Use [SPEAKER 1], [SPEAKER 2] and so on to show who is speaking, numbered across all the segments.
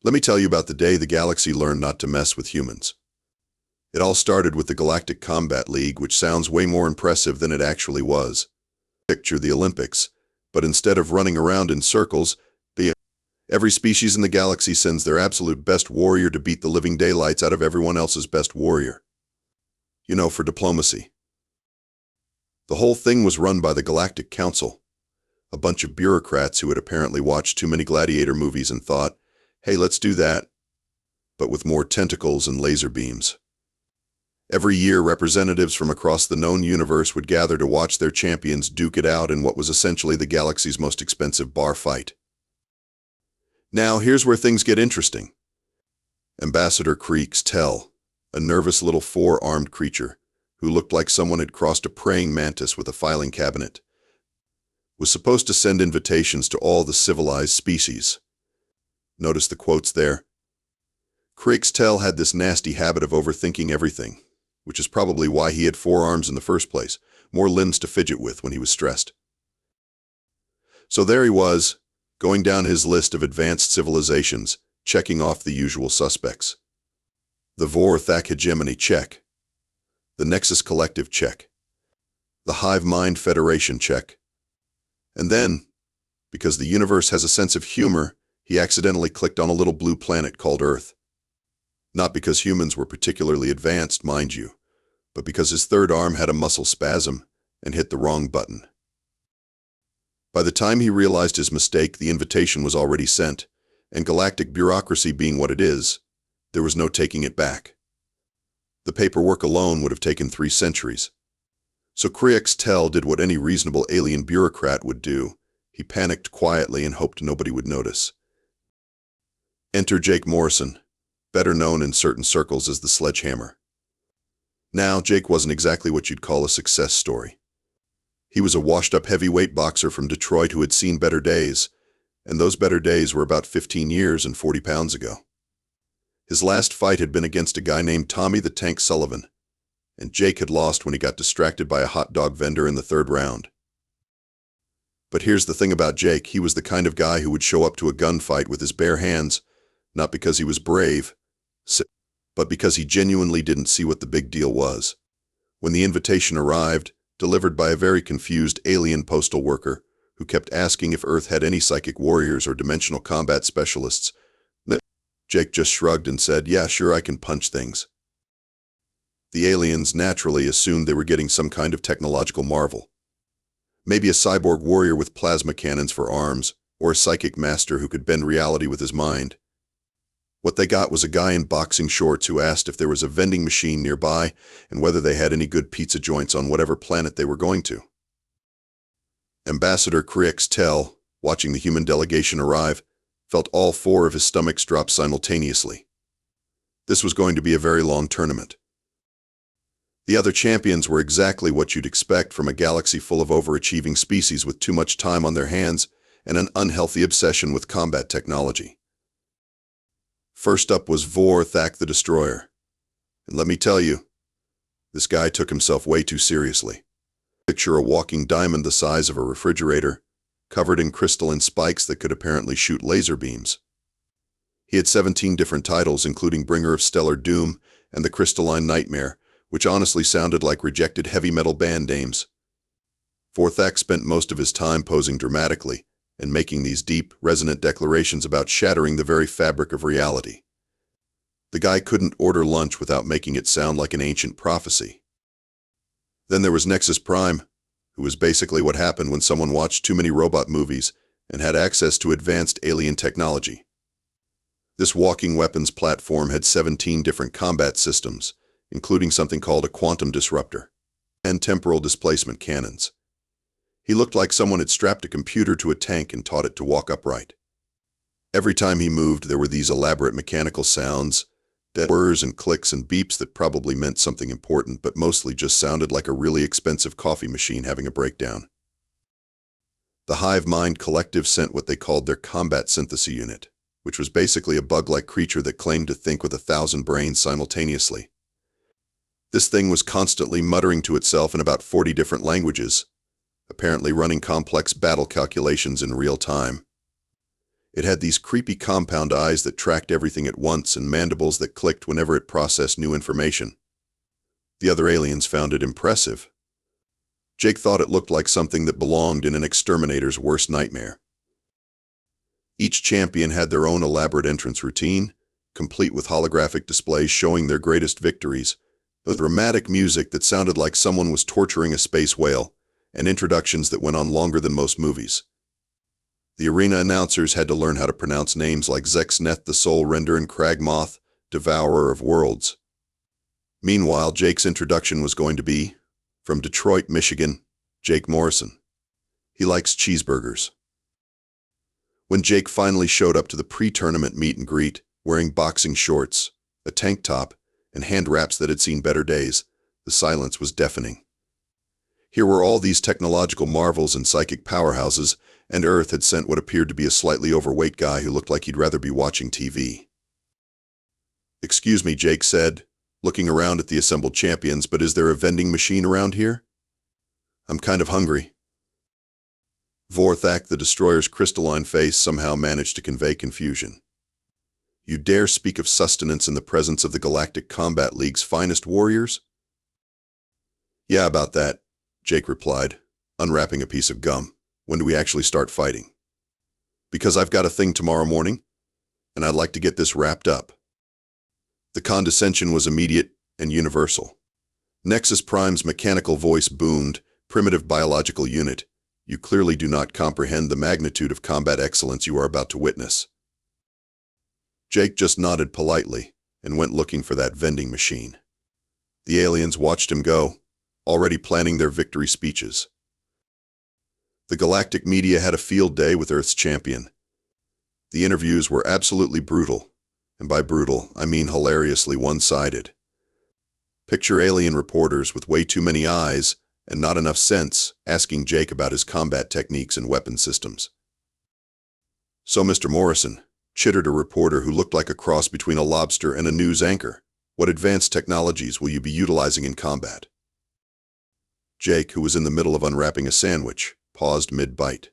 [SPEAKER 1] Let me tell you about the day the galaxy learned not to mess with humans. It all started with the Galactic Combat League, which sounds way more impressive than it actually was. Picture the Olympics, but instead of running around in circles, every species in the galaxy sends their absolute best warrior to beat the living daylights out of everyone else's best warrior. You know, for diplomacy. The whole thing was run by the Galactic Council, a bunch of bureaucrats who had apparently watched too many gladiator movies and thought, hey, let's do that, but with more tentacles and laser beams. Every year, representatives from across the known universe would gather to watch their champions duke it out in what was essentially the galaxy's most expensive bar fight. Now, here's where things get interesting. Ambassador Creeks Tell, a nervous little four-armed creature who looked like someone had crossed a praying mantis with a filing cabinet, was supposed to send invitations to all the civilized species. Notice the quotes there. Creeks Tell had this nasty habit of overthinking everything, which is probably why he had 4 arms in the first place, more limbs to fidget with when he was stressed. So there he was, going down his list of advanced civilizations, checking off the usual suspects. The Vorthak hegemony, check. The Nexus Collective, check. The Hive Mind Federation, check. And then, because the universe has a sense of humor, he accidentally clicked on a little blue planet called Earth. Not because humans were particularly advanced, mind you, but because his third arm had a muscle spasm and hit the wrong button. By the time he realized his mistake, the invitation was already sent, and galactic bureaucracy being what it is, there was no taking it back. The paperwork alone would have taken 3 centuries. So Creeks Tell did what any reasonable alien bureaucrat would do. He panicked quietly and hoped nobody would notice. Enter Jake Morrison, better known in certain circles as the Sledgehammer. Now, Jake wasn't exactly what you'd call a success story. He was a washed-up heavyweight boxer from Detroit who had seen better days, and those better days were about 15 years and 40 pounds ago. His last fight had been against a guy named Tommy the Tank Sullivan, and Jake had lost when he got distracted by a hot dog vendor in the 3rd round. But here's the thing about Jake, he was the kind of guy who would show up to a gunfight with his bare hands, not because he was brave, but because he genuinely didn't see what the big deal was. When the invitation arrived, delivered by a very confused alien postal worker who kept asking if Earth had any psychic warriors or dimensional combat specialists, Jake just shrugged and said, yeah, sure, I can punch things. The aliens naturally assumed they were getting some kind of technological marvel. Maybe a cyborg warrior with plasma cannons for arms, or a psychic master who could bend reality with his mind. What they got was a guy in boxing shorts who asked if there was a vending machine nearby and whether they had any good pizza joints on whatever planet they were going to. Ambassador Creeks Tell, watching the human delegation arrive, felt all 4 of his stomachs drop simultaneously. This was going to be a very long tournament. The other champions were exactly what you'd expect from a galaxy full of overachieving species with too much time on their hands and an unhealthy obsession with combat technology. First up was Vorthak the Destroyer. And let me tell you, this guy took himself way too seriously. Picture a walking diamond the size of a refrigerator, covered in crystalline spikes that could apparently shoot laser beams. He had 17 different titles, including Bringer of Stellar Doom and the Crystalline Nightmare, which honestly sounded like rejected heavy metal band names. Vorthak spent most of his time posing dramatically and making these deep, resonant declarations about shattering the very fabric of reality. The guy couldn't order lunch without making it sound like an ancient prophecy. Then there was Nexus Prime, who was basically what happened when someone watched too many robot movies and had access to advanced alien technology. This walking weapons platform had 17 different combat systems, including something called a quantum disruptor, and temporal displacement cannons. He looked like someone had strapped a computer to a tank and taught it to walk upright. Every time he moved, there were these elaborate mechanical sounds, whirs and clicks and beeps that probably meant something important, but mostly just sounded like a really expensive coffee machine having a breakdown. The Hive Mind Collective sent what they called their Combat Synthesis Unit, which was basically a bug-like creature that claimed to think with 1,000 brains simultaneously. This thing was constantly muttering to itself in about 40 different languages, apparently running complex battle calculations in real time. It had these creepy compound eyes that tracked everything at once and mandibles that clicked whenever it processed new information. The other aliens found it impressive. Jake thought it looked like something that belonged in an exterminator's worst nightmare. Each champion had their own elaborate entrance routine, complete with holographic displays showing their greatest victories, with dramatic music that sounded like someone was torturing a space whale, and introductions that went on longer than most movies. The arena announcers had to learn how to pronounce names like Zexneth the Soul Render and Kragmoth, Devourer of Worlds. Meanwhile, Jake's introduction was going to be, from Detroit, Michigan, Jake Morrison. He likes cheeseburgers. When Jake finally showed up to the pre-tournament meet and greet, wearing boxing shorts, a tank top, and hand wraps that had seen better days, the silence was deafening. Here were all these technological marvels and psychic powerhouses, and Earth had sent what appeared to be a slightly overweight guy who looked like he'd rather be watching TV. "Excuse me," Jake said, looking around at the assembled champions, "but is there a vending machine around here? I'm kind of hungry." Vorthak, the destroyer's crystalline face, somehow managed to convey confusion. "You dare speak of sustenance in the presence of the Galactic Combat League's finest warriors?" "Yeah, about that," Jake replied, unwrapping a piece of gum. "When do we actually start fighting?" "Because I've got a thing tomorrow morning, and I'd like to get this wrapped up." The condescension was immediate and universal. Nexus Prime's mechanical voice boomed, "Primitive biological unit, you clearly do not comprehend the magnitude of combat excellence you are about to witness." Jake just nodded politely and went looking for that vending machine. The aliens watched him go, already planning their victory speeches. The galactic media had a field day with Earth's champion. The interviews were absolutely brutal, and by brutal, I mean hilariously one-sided. Picture alien reporters with way too many eyes and not enough sense asking Jake about his combat techniques and weapon systems. "So, Mr. Morrison," chittered a reporter who looked like a cross between a lobster and a news anchor, "what advanced technologies will you be utilizing in combat?" Jake, who was in the middle of unwrapping a sandwich, paused mid-bite.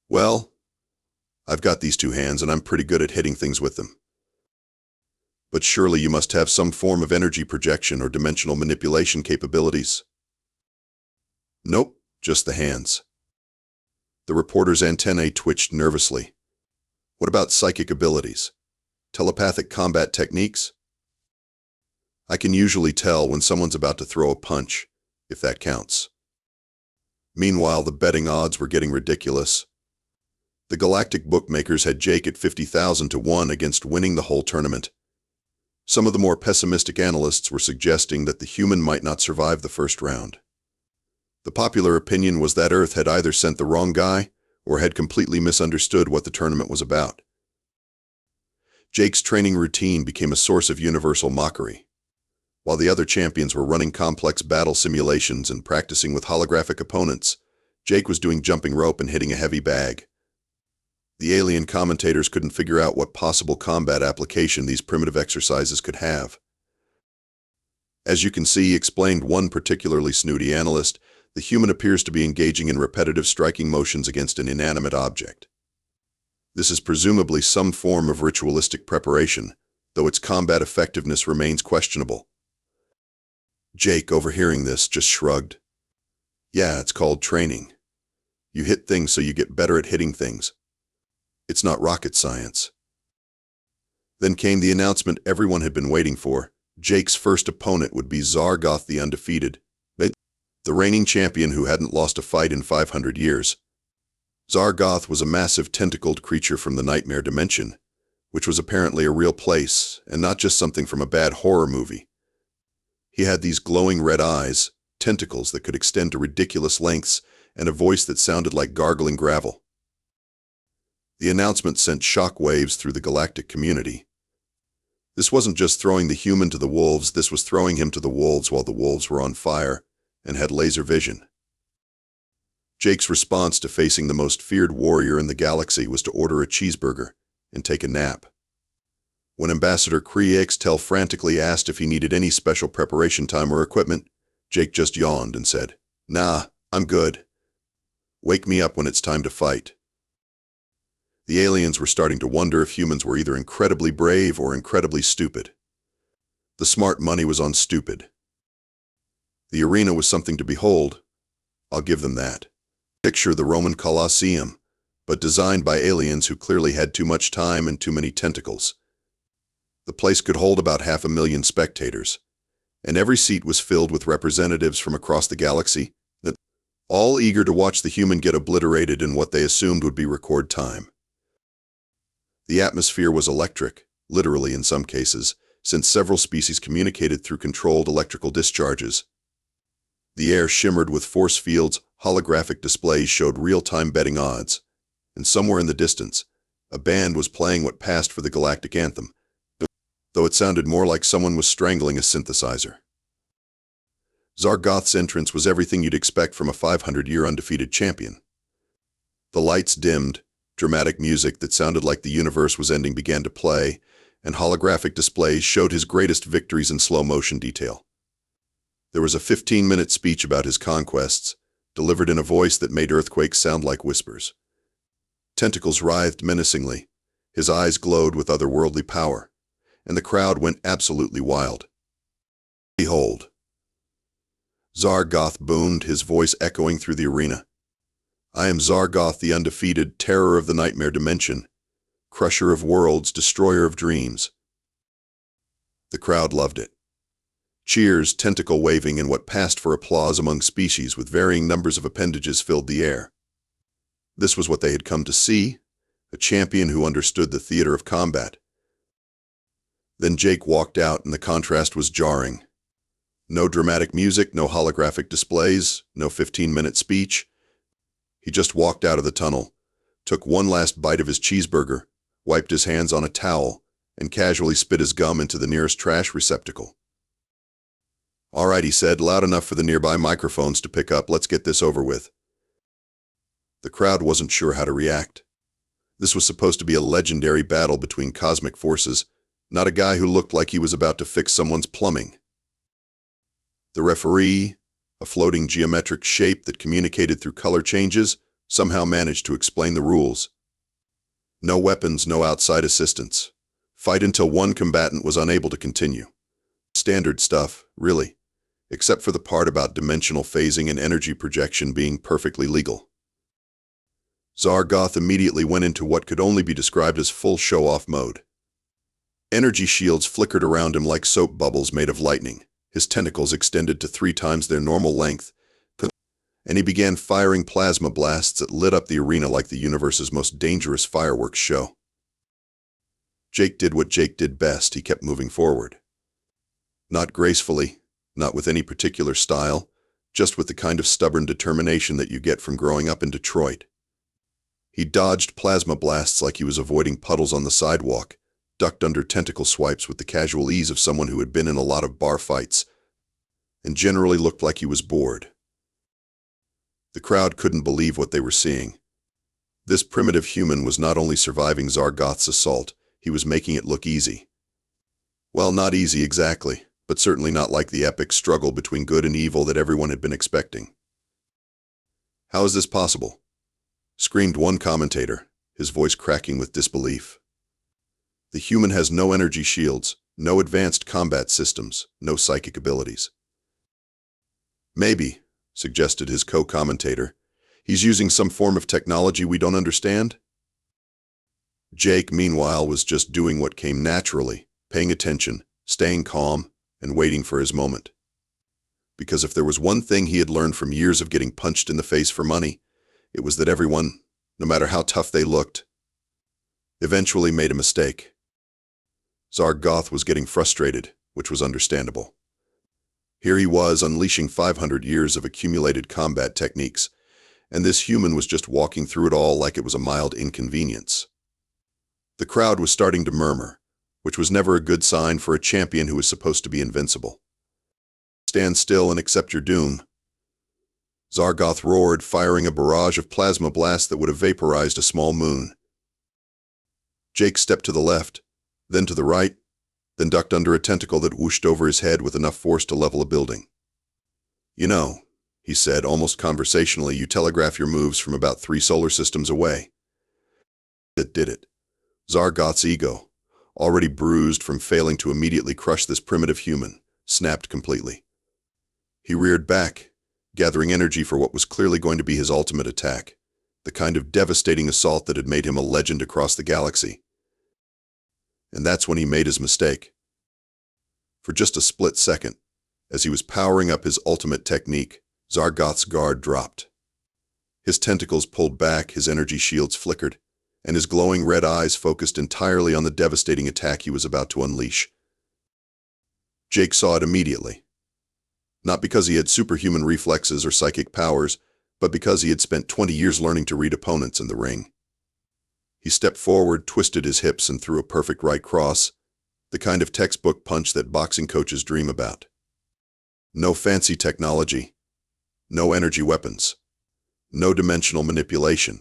[SPEAKER 1] "Well, I've got these two hands and I'm pretty good at hitting things with them." "But surely you must have some form of energy projection or dimensional manipulation capabilities." "Nope, just the hands." The reporter's antennae twitched nervously. "What about psychic abilities? Telepathic combat techniques?" "I can usually tell when someone's about to throw a punch, if that counts." Meanwhile, the betting odds were getting ridiculous. The galactic bookmakers had Jake at 50,000 to 1 against winning the whole tournament. Some of the more pessimistic analysts were suggesting that the human might not survive the first round. The popular opinion was that Earth had either sent the wrong guy or had completely misunderstood what the tournament was about. Jake's training routine became a source of universal mockery. While the other champions were running complex battle simulations and practicing with holographic opponents, Jake was doing jumping rope and hitting a heavy bag. The alien commentators couldn't figure out what possible combat application these primitive exercises could have. "As you can see," explained one particularly snooty analyst, "the human appears to be engaging in repetitive striking motions against an inanimate object. This is presumably some form of ritualistic preparation, though its combat effectiveness remains questionable." Jake, overhearing this, just shrugged. "Yeah, it's called training. You hit things so you get better at hitting things. It's not rocket science." Then came the announcement everyone had been waiting for. Jake's first opponent would be Zargoth the Undefeated, the reigning champion who hadn't lost a fight in 500 years. Zargoth was a massive tentacled creature from the nightmare dimension, which was apparently a real place and not just something from a bad horror movie. He had these glowing red eyes, tentacles that could extend to ridiculous lengths, and a voice that sounded like gargling gravel. The announcement sent shock waves through the galactic community. This wasn't just throwing the human to the wolves, this was throwing him to the wolves while the wolves were on fire and had laser vision. Jake's response to facing the most feared warrior in the galaxy was to order a cheeseburger and take a nap. When Ambassador Kriextel frantically asked if he needed any special preparation time or equipment, Jake just yawned and said, "Nah, I'm good. Wake me up when it's time to fight." The aliens were starting to wonder if humans were either incredibly brave or incredibly stupid. The smart money was on stupid. The arena was something to behold. I'll give them that. Picture the Roman Colosseum, but designed by aliens who clearly had too much time and too many tentacles. The place could hold about 500,000 spectators, and every seat was filled with representatives from across the galaxy, all eager to watch the human get obliterated in what they assumed would be record time. The atmosphere was electric, literally in some cases, since several species communicated through controlled electrical discharges. The air shimmered with force fields, holographic displays showed real-time betting odds, and somewhere in the distance, a band was playing what passed for the galactic anthem, though it sounded more like someone was strangling a synthesizer. Zargoth's entrance was everything you'd expect from a 500-year undefeated champion. The lights dimmed, dramatic music that sounded like the universe was ending began to play, and holographic displays showed his greatest victories in slow-motion detail. There was a 15-minute speech about his conquests, delivered in a voice that made earthquakes sound like whispers. Tentacles writhed menacingly, his eyes glowed with otherworldly power, and the crowd went absolutely wild. Behold! Zargoth boomed, his voice echoing through the arena. I am Zargoth, the undefeated, terror of the nightmare dimension, crusher of worlds, destroyer of dreams. The crowd loved it. Cheers, tentacle waving, and what passed for applause among species with varying numbers of appendages filled the air. This was what they had come to see, a champion who understood the theater of combat. Then Jake walked out, and the contrast was jarring. No dramatic music, no holographic displays, no 15-minute speech. He just walked out of the tunnel, took one last bite of his cheeseburger, wiped his hands on a towel, and casually spit his gum into the nearest trash receptacle. All right, he said, loud enough for the nearby microphones to pick up, let's get this over with. The crowd wasn't sure how to react. This was supposed to be a legendary battle between cosmic forces, not a guy who looked like he was about to fix someone's plumbing. The referee, a floating geometric shape that communicated through color changes, somehow managed to explain the rules. No weapons, no outside assistance. Fight until one combatant was unable to continue. Standard stuff, really, except for the part about dimensional phasing and energy projection being perfectly legal. Zargoth immediately went into what could only be described as full show-off mode. Energy shields flickered around him like soap bubbles made of lightning. His tentacles extended to 3 times their normal length, and he began firing plasma blasts that lit up the arena like the universe's most dangerous fireworks show. Jake did what Jake did best. He kept moving forward. Not gracefully, not with any particular style, just with the kind of stubborn determination that you get from growing up in Detroit. He dodged plasma blasts like he was avoiding puddles on the sidewalk, ducked under tentacle swipes with the casual ease of someone who had been in a lot of bar fights, and generally looked like he was bored. The crowd couldn't believe what they were seeing. This primitive human was not only surviving Zargoth's assault, he was making it look easy. Well, not easy exactly, but certainly not like the epic struggle between good and evil that everyone had been expecting. How is this possible? Screamed one commentator, his voice cracking with disbelief. The human has no energy shields, no advanced combat systems, no psychic abilities. Maybe, suggested his co-commentator, he's using some form of technology we don't understand? Jake, meanwhile, was just doing what came naturally, paying attention, staying calm, and waiting for his moment. Because if there was one thing he had learned from years of getting punched in the face for money, it was that everyone, no matter how tough they looked, eventually made a mistake. Zargoth was getting frustrated, which was understandable. Here he was unleashing 500 years of accumulated combat techniques, and this human was just walking through it all like it was a mild inconvenience. The crowd was starting to murmur, which was never a good sign for a champion who was supposed to be invincible. Stand still and accept your doom. Zargoth roared, firing a barrage of plasma blasts that would have vaporized a small moon. Jake stepped to the left, then to the right, then ducked under a tentacle that whooshed over his head with enough force to level a building. You know, he said, almost conversationally, you telegraph your moves from about 3 solar systems away. It did it. Zargoth's ego, already bruised from failing to immediately crush this primitive human, snapped completely. He reared back, gathering energy for what was clearly going to be his ultimate attack, the kind of devastating assault that had made him a legend across the galaxy. And that's when he made his mistake. For just a split second, as he was powering up his ultimate technique, Zargoth's guard dropped. His tentacles pulled back, his energy shields flickered, and his glowing red eyes focused entirely on the devastating attack he was about to unleash. Jake saw it immediately. Not because he had superhuman reflexes or psychic powers, but because he had spent 20 years learning to read opponents in the ring. He stepped forward, twisted his hips, and threw a perfect right cross, the kind of textbook punch that boxing coaches dream about. No fancy technology, no energy weapons, no dimensional manipulation.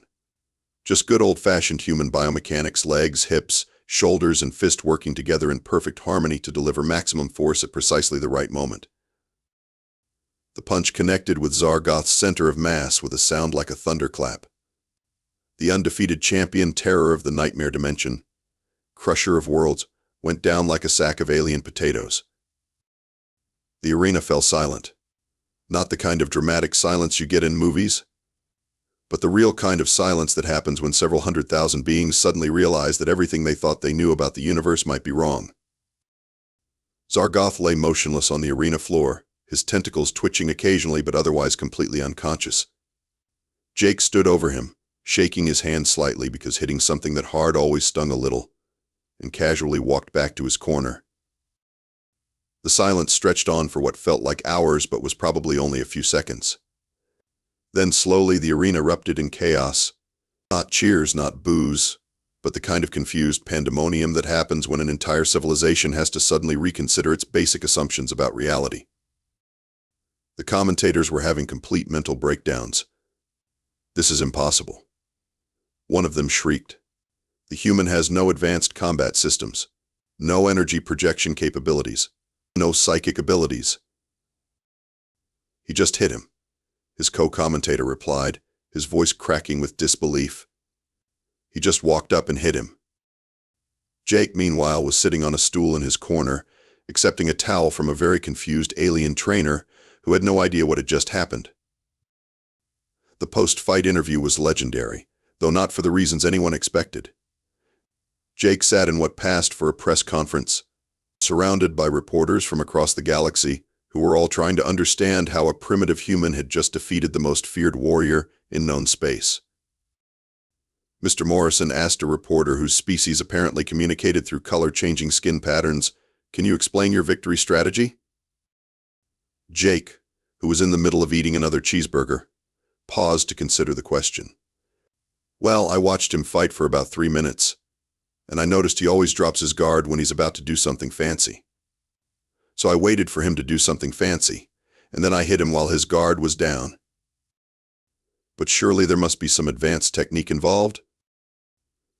[SPEAKER 1] Just good old-fashioned human biomechanics, legs, hips, shoulders, and fist working together in perfect harmony to deliver maximum force at precisely the right moment. The punch connected with Zargoth's center of mass with a sound like a thunderclap. The undefeated champion, terror of the nightmare dimension, crusher of worlds, went down like a sack of alien potatoes. The arena fell silent. Not the kind of dramatic silence you get in movies, but the real kind of silence that happens when several 100,000 beings suddenly realize that everything they thought they knew about the universe might be wrong. Zargoth lay motionless on the arena floor, his tentacles twitching occasionally but otherwise completely unconscious. Jake stood over him, shaking his hand slightly because hitting something that hard always stung a little, and casually walked back to his corner. The silence stretched on for what felt like hours but was probably only a few seconds. Then slowly the arena erupted in chaos. Not cheers, not boos, but the kind of confused pandemonium that happens when an entire civilization has to suddenly reconsider its basic assumptions about reality. The commentators were having complete mental breakdowns. This is impossible. One of them shrieked. The human has no advanced combat systems, no energy projection capabilities, no psychic abilities. He just hit him, his co-commentator replied, his voice cracking with disbelief. He just walked up and hit him. Jake, meanwhile, was sitting on a stool in his corner, accepting a towel from a very confused alien trainer who had no idea what had just happened. The post-fight interview was legendary, though not for the reasons anyone expected. Jake sat in what passed for a press conference, surrounded by reporters from across the galaxy who were all trying to understand how a primitive human had just defeated the most feared warrior in known space. Mr. Morrison asked a reporter whose species apparently communicated through color-changing skin patterns, "Can you explain your victory strategy?" Jake, who was in the middle of eating another cheeseburger, paused to consider the question. "Well, I watched him fight for about 3 minutes, and I noticed he always drops his guard when he's about to do something fancy. So I waited for him to do something fancy, and then I hit him while his guard was down." "But surely there must be some advanced technique involved?"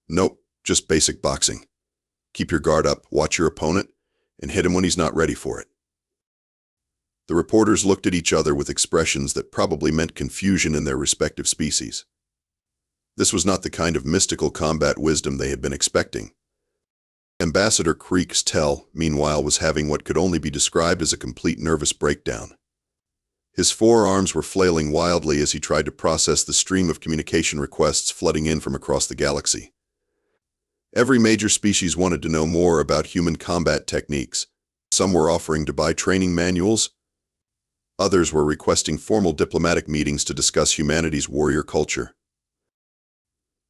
[SPEAKER 1] "Nope, just basic boxing. Keep your guard up, watch your opponent, and hit him when he's not ready for it." The reporters looked at each other with expressions that probably meant confusion in their respective species. This was not the kind of mystical combat wisdom they had been expecting. Ambassador Creek's Tell, meanwhile, was having what could only be described as a complete nervous breakdown. His forearms were flailing wildly as he tried to process the stream of communication requests flooding in from across the galaxy. Every major species wanted to know more about human combat techniques. Some were offering to buy training manuals. Others were requesting formal diplomatic meetings to discuss humanity's warrior culture.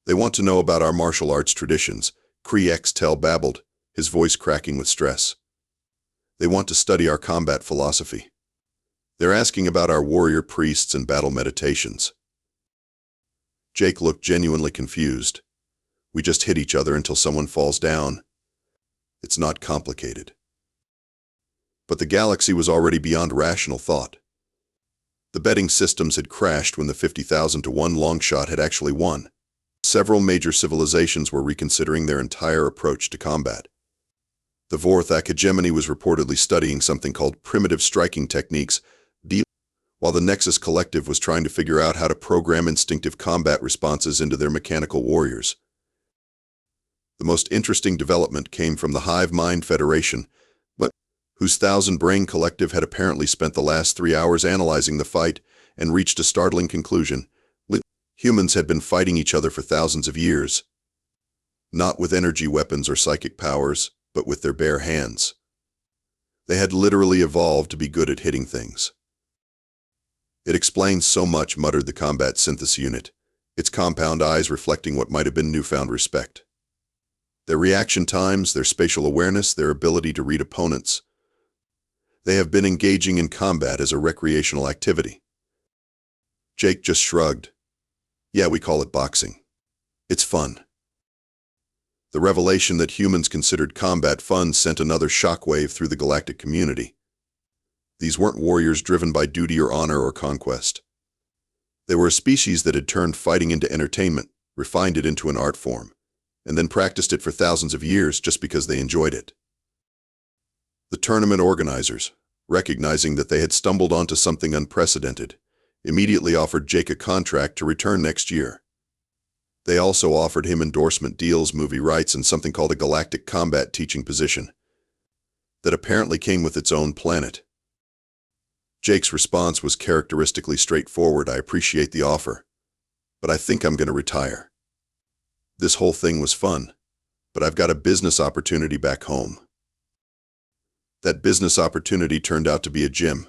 [SPEAKER 1] "They want to know about our martial arts traditions," Creek's Tell babbled, his voice cracking with stress. "They want to study our combat philosophy. They're asking about our warrior priests and battle meditations." Jake looked genuinely confused. "We just hit each other until someone falls down. It's not complicated." But the galaxy was already beyond rational thought. The betting systems had crashed when the 50,000 to 1 long shot had actually won. Several major civilizations were reconsidering their entire approach to combat. The Vorthak hegemony was reportedly studying something called primitive striking techniques, while the Nexus Collective was trying to figure out how to program instinctive combat responses into their mechanical warriors. The most interesting development came from the Hive Mind Federation, whose thousand-brain collective had apparently spent the last 3 hours analyzing the fight and reached a startling conclusion. Humans had been fighting each other for thousands of years, not with energy weapons or psychic powers, but with their bare hands. They had literally evolved to be good at hitting things. It explains so much, muttered the combat synthesis unit, its compound eyes reflecting what might have been newfound respect. Their reaction times, their spatial awareness, their ability to read opponents. They have been engaging in combat as a recreational activity. Jake just shrugged. Yeah, we call it boxing. It's fun. The revelation that humans considered combat fun sent another shockwave through the galactic community. These weren't warriors driven by duty or honor or conquest. They were a species that had turned fighting into entertainment, refined it into an art form, and then practiced it for thousands of years just because they enjoyed it. The tournament organizers, recognizing that they had stumbled onto something unprecedented, immediately offered Jake a contract to return next year. They also offered him endorsement deals, movie rights, and something called a Galactic Combat teaching position that apparently came with its own planet. Jake's response was characteristically straightforward. I appreciate the offer, but I think I'm going to retire. This whole thing was fun, but I've got a business opportunity back home. That business opportunity turned out to be a gym.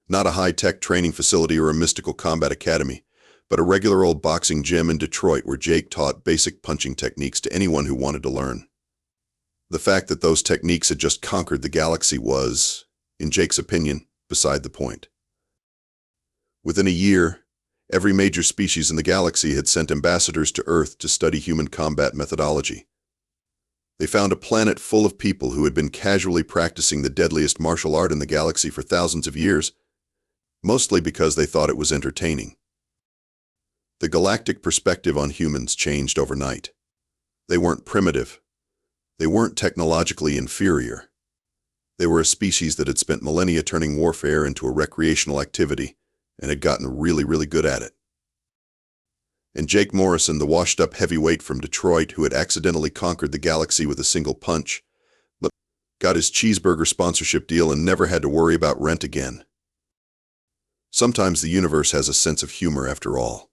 [SPEAKER 1] Not a high-tech training facility or a mystical combat academy, but a regular old boxing gym in Detroit where Jake taught basic punching techniques to anyone who wanted to learn. The fact that those techniques had just conquered the galaxy was, in Jake's opinion, beside the point. Within a year, every major species in the galaxy had sent ambassadors to Earth to study human combat methodology. They found a planet full of people who had been casually practicing the deadliest martial art in the galaxy for thousands of years, mostly because they thought it was entertaining. The galactic perspective on humans changed overnight. They weren't primitive. They weren't technologically inferior. They were a species that had spent millennia turning warfare into a recreational activity and had gotten really, really good at it. And Jake Morrison, the washed-up heavyweight from Detroit who had accidentally conquered the galaxy with a single punch, got his cheeseburger sponsorship deal and never had to worry about rent again. Sometimes the universe has a sense of humor after all.